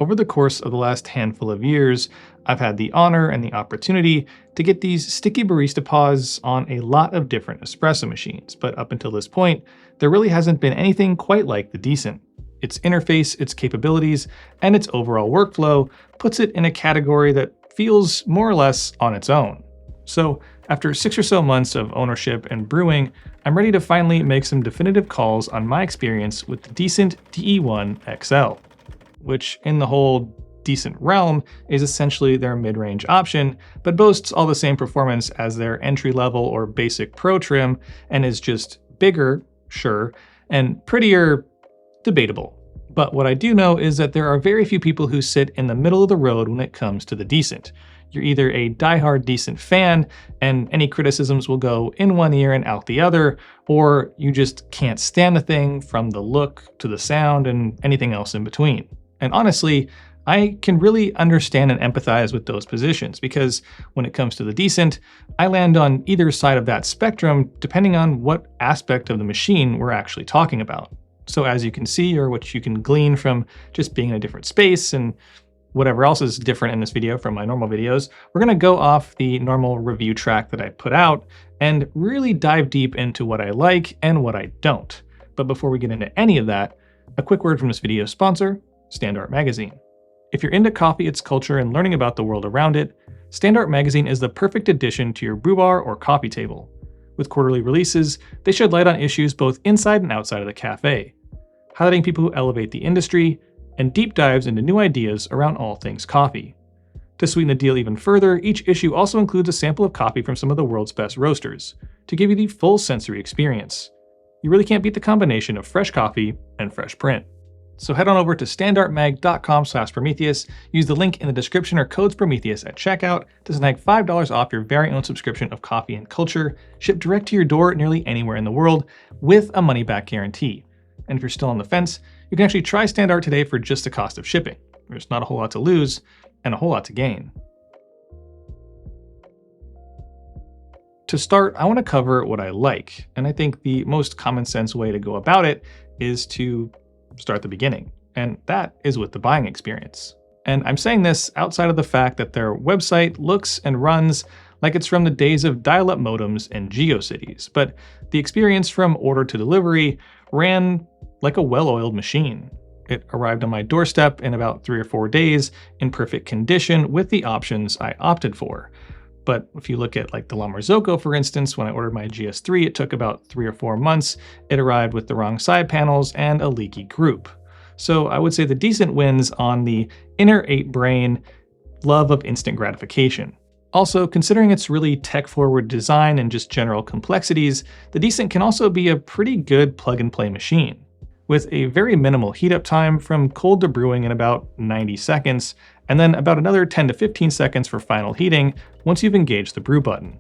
Over the course of the last handful of years, I've had the honor and the opportunity to get these sticky barista paws on a lot of different espresso machines, but up until this point, there really hasn't been anything quite like the Decent. Its interface, its capabilities, and its overall workflow puts it in a category that feels more or less on its own. So after 6 or so months of ownership and brewing, I'm ready to finally make some definitive calls on my experience with the Decent DE1XL, which in the whole Decent realm is essentially their mid-range option, but boasts all the same performance as their entry-level or basic pro trim and is just bigger, sure, and prettier, debatable. But what I do know is that there are very few people who sit in the middle of the road when it comes to the Decent. You're either a diehard Decent fan, and any criticisms will go in one ear and out the other, or you just can't stand the thing from the look to the sound and anything else in between. And honestly, I can really understand and empathize with those positions because when it comes to the Decent, I land on either side of that spectrum depending on what aspect of the machine we're actually talking about. So as you can see, or what you can glean from just being in a different space and whatever else is different in this video from my normal videos, we're gonna go off the normal review track that I put out and really dive deep into what I like and what I don't. But before we get into any of that, a quick word from this video's sponsor, Standart Magazine. If you're into coffee, its culture, and learning about the world around it, Standart Magazine is the perfect addition to your brew bar or coffee table. With quarterly releases, they shed light on issues both inside and outside of the cafe, highlighting people who elevate the industry, and deep dives into new ideas around all things coffee. To sweeten the deal even further, each issue also includes a sample of coffee from some of the world's best roasters, to give you the full sensory experience. You really can't beat the combination of fresh coffee and fresh print. So head on over to standartmag.com/Sprometheus, use the link in the description or codes Sprometheus at checkout to snag $5 off your very own subscription of coffee and culture, shipped direct to your door nearly anywhere in the world with a money-back guarantee. And if you're still on the fence, you can actually try Standart today for just the cost of shipping. There's not a whole lot to lose and a whole lot to gain. To start, I want to cover what I like, and I think the most common sense way to go about it is to start at the beginning, and that is with the buying experience. And I'm saying this outside of the fact that their website looks and runs like it's from the days of dial-up modems and GeoCities, but the experience from order to delivery ran like a well-oiled machine. It arrived on my doorstep in about 3 or 4 days in perfect condition with the options I opted for. But if you look at like the Marzocco, for instance, when I ordered my GS3, it took about 3 or 4 months. It arrived with the wrong side panels and a leaky group. So I would say the Decent wins on the inner 8-brain love of instant gratification. Also, considering its really tech-forward design and just general complexities, the Decent can also be a pretty good plug-and-play machine, with a very minimal heat-up time from cold to brewing in about 90 seconds, and then about another 10 to 15 seconds for final heating once you've engaged the brew button.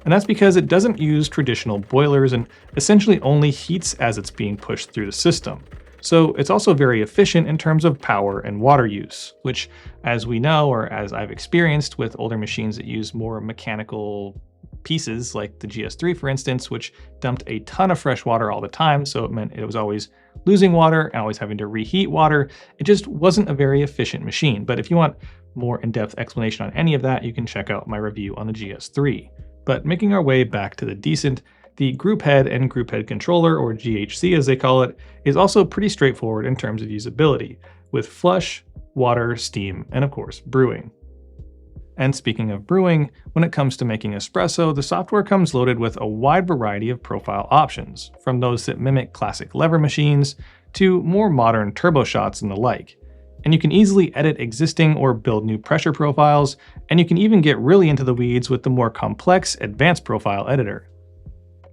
And that's because it doesn't use traditional boilers and essentially only heats as it's being pushed through the system. So it's also very efficient in terms of power and water use, which, as we know, or as I've experienced with older machines that use more mechanical pieces, like the GS3 for instance, which dumped a ton of fresh water all the time, so it meant it was always losing water and always having to reheat water. It just wasn't a very efficient machine. But if you want more in-depth explanation on any of that, you can check out my review on the GS3. But making our way back to the Decent, the group head and group head controller, or GHC as they call it, is also pretty straightforward in terms of usability, with flush, water, steam, and of course, brewing. And speaking of brewing, when it comes to making espresso, the software comes loaded with a wide variety of profile options, from those that mimic classic lever machines to more modern turbo shots and the like. And you can easily edit existing or build new pressure profiles, and you can even get really into the weeds with the more complex advanced profile editor.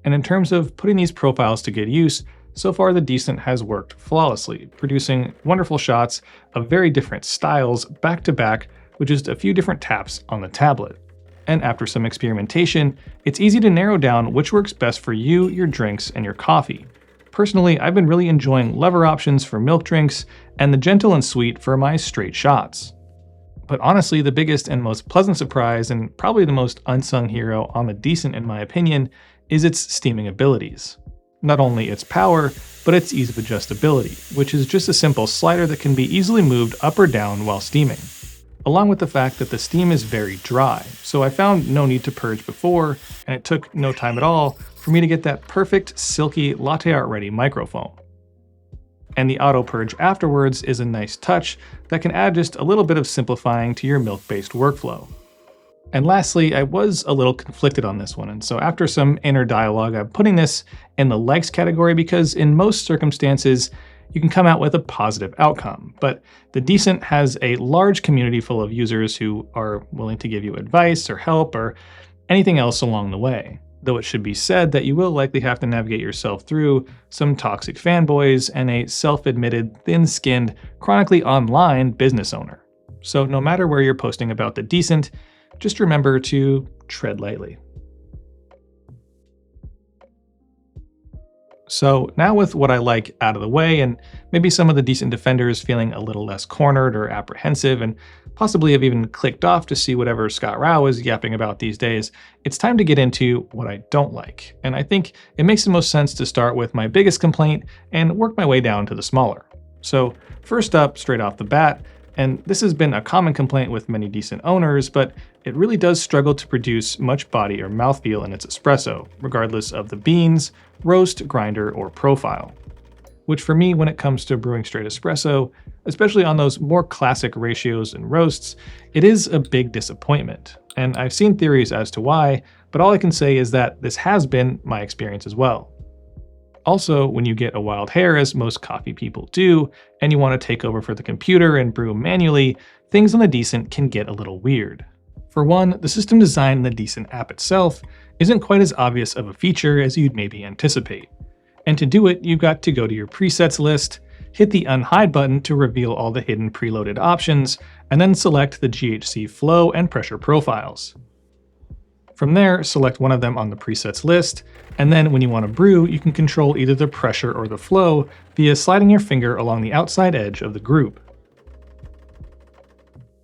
And in terms of putting these profiles to good use, so far the Decent has worked flawlessly, producing wonderful shots of very different styles back to back with just a few different taps on the tablet. And after some experimentation, it's easy to narrow down which works best for you, your drinks, and your coffee. Personally, I've been really enjoying lever options for milk drinks and the gentle and sweet for my straight shots. But honestly, the biggest and most pleasant surprise, and probably the most unsung hero on the Decent in my opinion, is its steaming abilities. Not only its power, but its ease of adjustability, which is just a simple slider that can be easily moved up or down while steaming. Along with the fact that the steam is very dry, so I found no need to purge before, and it took no time at all for me to get that perfect, silky, latte art ready microfoam. And the auto purge afterwards is a nice touch that can add just a little bit of simplifying to your milk-based workflow. And lastly, I was a little conflicted on this one, and so after some inner dialogue, I'm putting this in the likes category because in most circumstances, you can come out with a positive outcome. But the Decent has a large community full of users who are willing to give you advice or help or anything else along the way. Though it should be said that you will likely have to navigate yourself through some toxic fanboys and a self-admitted, thin-skinned, chronically online business owner. So no matter where you're posting about the Decent, just remember to tread lightly. So now with what I like out of the way, and maybe some of the Decent defenders feeling a little less cornered or apprehensive, and possibly have even clicked off to see whatever Scott Rao is yapping about these days, it's time to get into what I don't like. And I think it makes the most sense to start with my biggest complaint and work my way down to the smaller. So first up, straight off the bat, and this has been a common complaint with many Decent owners, but it really does struggle to produce much body or mouthfeel in its espresso, regardless of the beans, roast, grinder, or profile. Which for me, when it comes to brewing straight espresso, especially on those more classic ratios and roasts, it is a big disappointment. And I've seen theories as to why, but all I can say is that this has been my experience as well. Also, when you get a wild hair, as most coffee people do, and you want to take over for the computer and brew manually, things on the Decent can get a little weird. For one, the system design in the Decent app itself isn't quite as obvious of a feature as you'd maybe anticipate. And to do it, you've got to go to your presets list, hit the unhide button to reveal all the hidden preloaded options, and then select the GHC flow and pressure profiles. From there, select one of them on the presets list, and then when you want to brew, you can control either the pressure or the flow via sliding your finger along the outside edge of the group.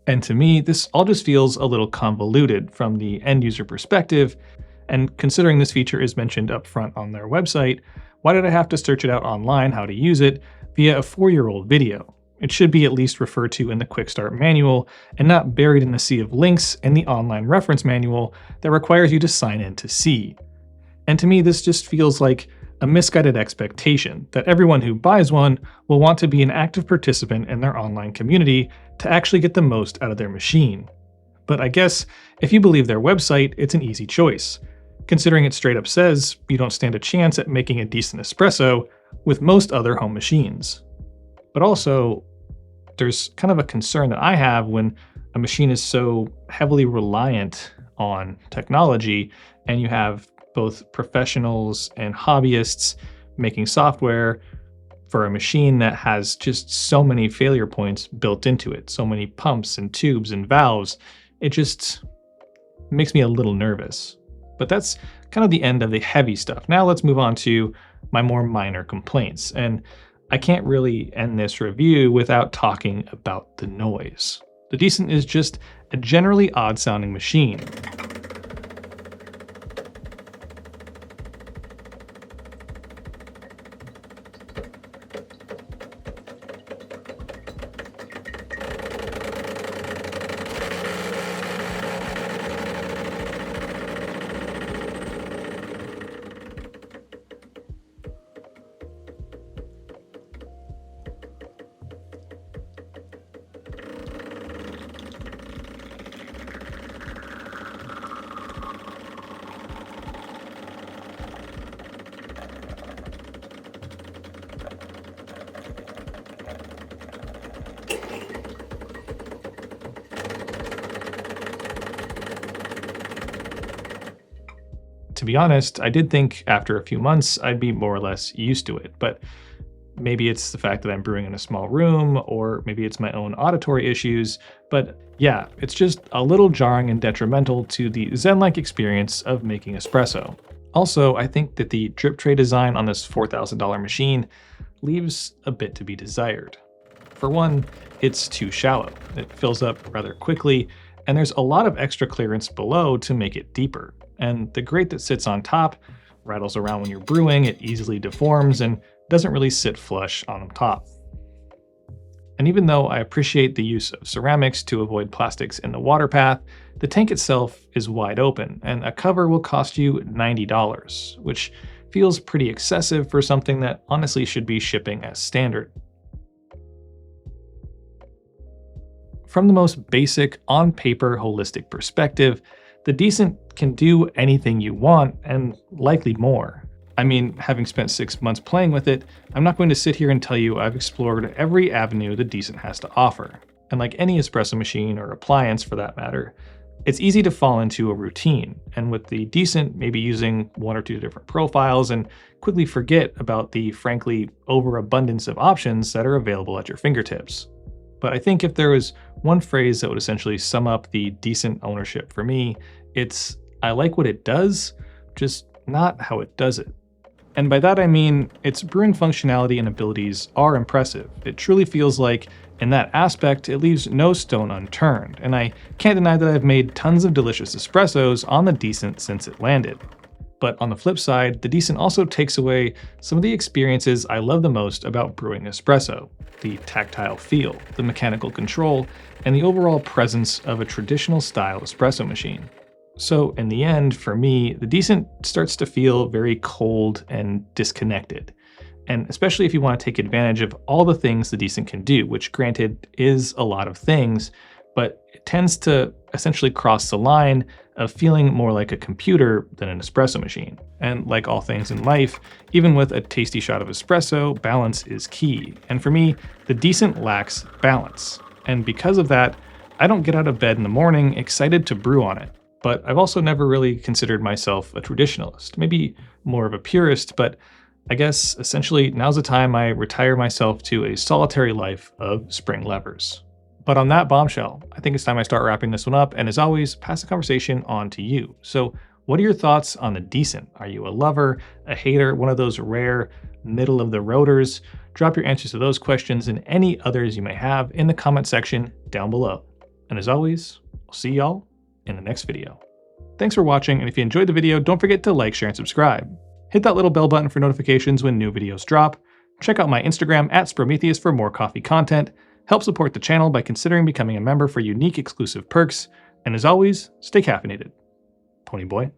And to me, this all just feels a little convoluted from the end user perspective, and considering this feature is mentioned up front on their website, why did I have to search it out online how to use it via a 4-year-old video? It should be at least referred to in the Quick Start manual and not buried in the sea of links in the online reference manual that requires you to sign in to see. And to me, this just feels like a misguided expectation that everyone who buys one will want to be an active participant in their online community to actually get the most out of their machine. But I guess if you believe their website, it's an easy choice, considering it straight up says you don't stand a chance at making a decent espresso with most other home machines. But also, there's kind of a concern that I have when a machine is so heavily reliant on technology and you have both professionals and hobbyists making software for a machine that has just so many failure points built into it, so many pumps and tubes and valves. It just makes me a little nervous. But that's kind of the end of the heavy stuff. Now let's move on to my more minor complaints. And I can't really end this review without talking about the noise. The Decent is just a generally odd sounding machine. To be honest, I did think after a few months I'd be more or less used to it, but maybe it's the fact that I'm brewing in a small room, or maybe it's my own auditory issues, but yeah, it's just a little jarring and detrimental to the zen-like experience of making espresso. Also, I think that the drip tray design on this $4,000 machine leaves a bit to be desired. For one, it's too shallow. It fills up rather quickly, and there's a lot of extra clearance below to make it deeper. And the grate that sits on top rattles around when you're brewing, it easily deforms, and doesn't really sit flush on the top. And even though I appreciate the use of ceramics to avoid plastics in the water path, the tank itself is wide open, and a cover will cost you $90, which feels pretty excessive for something that honestly should be shipping as standard. From the most basic, on-paper, holistic perspective, the Decent can do anything you want, and likely more. I mean, having spent 6 months playing with it, I'm not going to sit here and tell you I've explored every avenue the Decent has to offer. And like any espresso machine or appliance for that matter, it's easy to fall into a routine, and with the Decent maybe using 1 or 2 different profiles and quickly forget about the frankly overabundance of options that are available at your fingertips. But I think if there was one phrase that would essentially sum up the Decent ownership for me, it's I like what it does, just not how it does it. And by that I mean, its brewing functionality and abilities are impressive. It truly feels like, in that aspect, it leaves no stone unturned, and I can't deny that I've made tons of delicious espressos on the Decent since it landed. But on the flip side, the Decent also takes away some of the experiences I love the most about brewing espresso: the tactile feel, the mechanical control, and the overall presence of a traditional style espresso machine. So in the end, for me, the Decent starts to feel very cold and disconnected. And especially if you want to take advantage of all the things the Decent can do, which granted is a lot of things, but it tends to essentially cross the line of feeling more like a computer than an espresso machine. And like all things in life, even with a tasty shot of espresso, balance is key. And for me, the Decent lacks balance. And because of that, I don't get out of bed in the morning excited to brew on it. But I've also never really considered myself a traditionalist, maybe more of a purist, but I guess essentially now's the time I retire myself to a solitary life of spring levers. But on that bombshell, I think it's time I start wrapping this one up, and as always, pass the conversation on to you. So what are your thoughts on the Decent? Are you a lover, a hater, one of those rare middle of the roaders? Drop your answers to those questions and any others you may have in the comment section down below. And as always, I'll see y'all in the next video. Thanks for watching, and if you enjoyed the video, don't forget to like, share, and subscribe. Hit that little bell button for notifications when new videos drop. Check out my Instagram at Sprometheus for more coffee content. Help support the channel by considering becoming a member for unique exclusive perks. And as always, stay caffeinated. Pony Boy.